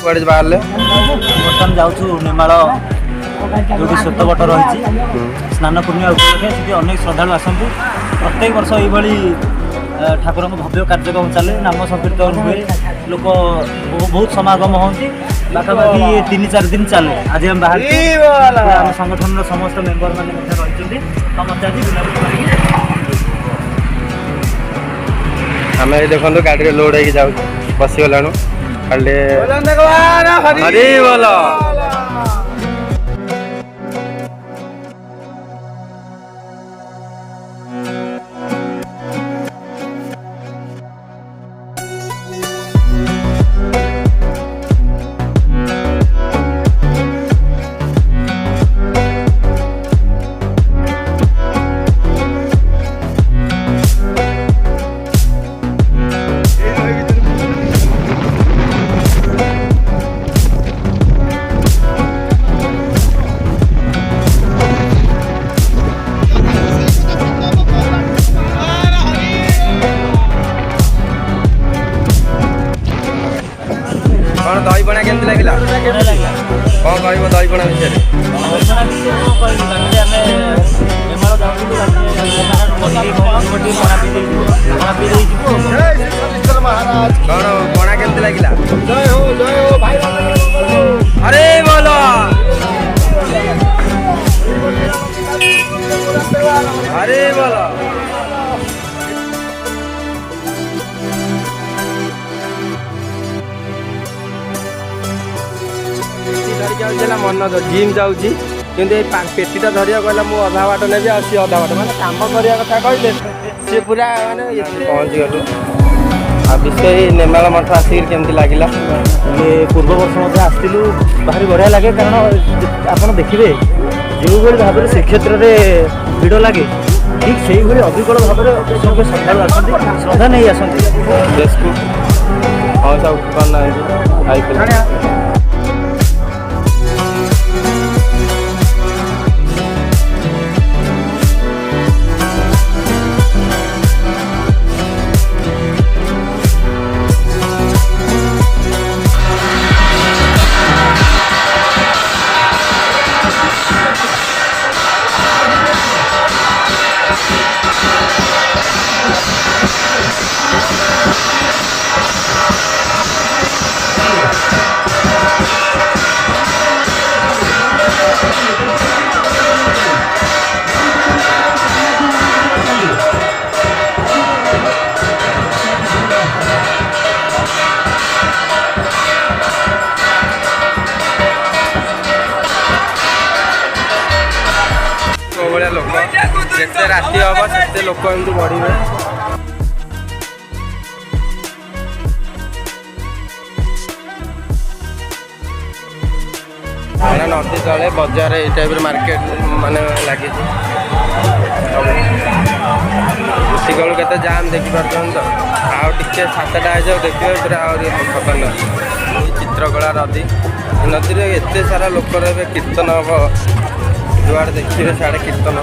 कुआडे बाहरले बर्तमान जाऊँ निमाल जो श्वेत बट रही स्नान पूर्णिमा उपलक्षे से अनेक श्रद्धा आसती प्रत्येक वर्ष ये ठाकुर भव्य कार्यक्रम चले नाम संकीर्तन हुए लोक बहुत समागम होती पाखापाखि 3-4 दिन चले। आज हम बाहर संगठन समस्त मेम्बर मैंने रही समस्त आज आम देखो गाड़ी लोड हो जाऊ बसीगला हरी बोल। कौन दहीपणा केमती लगे कौन कह दहीपणा विषय कौन पणा केमती लगे अरे बोलो अरे बोलो मन जिम जाऊँगी पेटीटा धरिया कहला मुझे अधा बाट ने सी अधा बाट मैंने कम करने कथा कहले सी पूरा मानने पहुँची गलु आ विषय नेमाल मठ आसिक केमती लगे ये पूर्व वर्ष आसलु भारी बढ़िया लगे कारण आप देखिए जो भाव में श्रीक्षेत्र में भिड़ लगे ठीक से अविकल भाव में श्रद्धा आसती श्रद्धा नहीं आसती हाँ सब करना जिते राति हम से लोक एमती बढ़े नदी तले बजार ये टाइप मार्केट माने लगी उठीगलु के जाम देखिपार तो आउ टे 7टा आ जाओ देखिए पूरा खतरनाक चित्रकला नदी नदी में एत सारा लोक रे कीर्तन हम जुआड़ देखिए साढ़े कीर्तन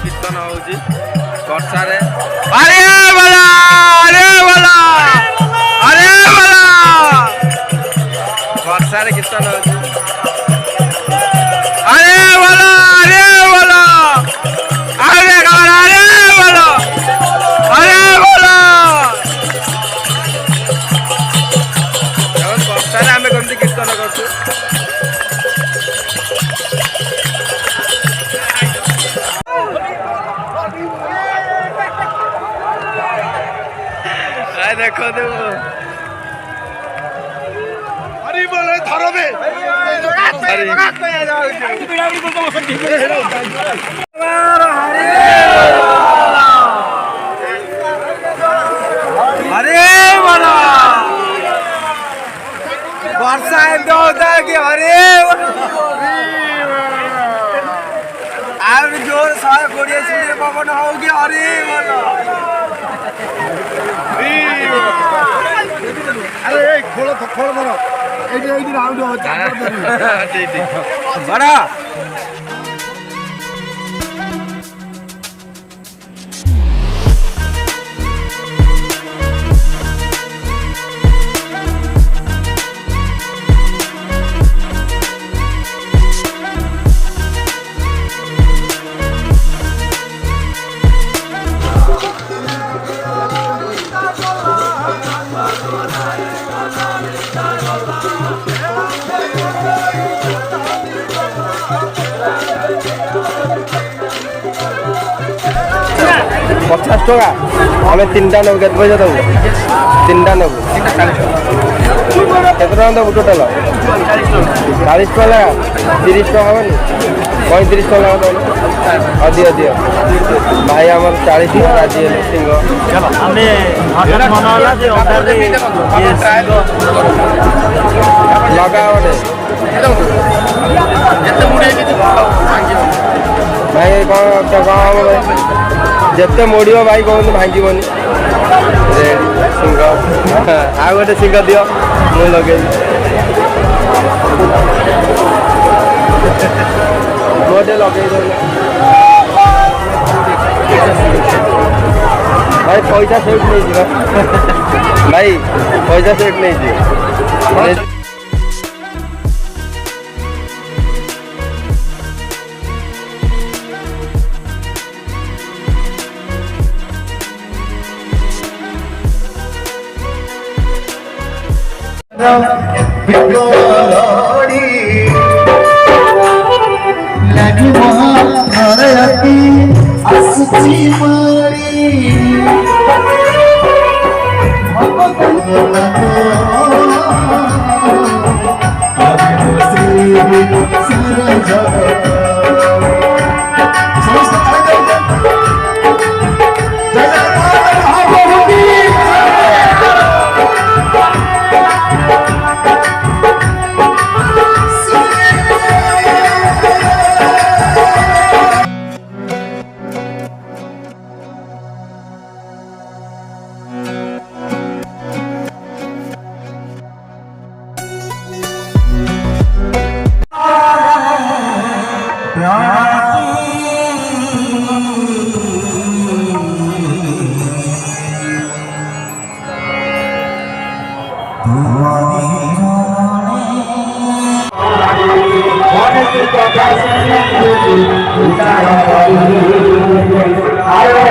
कीर्तन होची वर्षा रे अरे बोला अरे बोला अरे बोला वर्षा रे कीर्तन होची अरे बोला अरे बोला अरे बोला अरे बोला अरे बोला वर्षा रे आमे केमती कीर्तन करछु देखो तो हरी बोले थारो में हरी बोला अरे खोलो तो खोलो धरो एडी राउंड हो बड़ा पचास टका आम तीन टा नबू के पैसा दबू तीन टा नबू केत दबू टोटाल 40 टका लगा 30 टका हेनी 35 टका लगा दबू दियो दियो भाई आम 40 टका राजी है सिंह लगा गोटे भाई कौन कौन हम भाई जिते मोड़ भाई कहते भांगनी सिंह आ गए सिंह दियो मुझे लगे गोटे लगे भाई पैसा सेठ नहीं भाई पैसा सेठ नहीं लगी महारती असची मारी Ayo,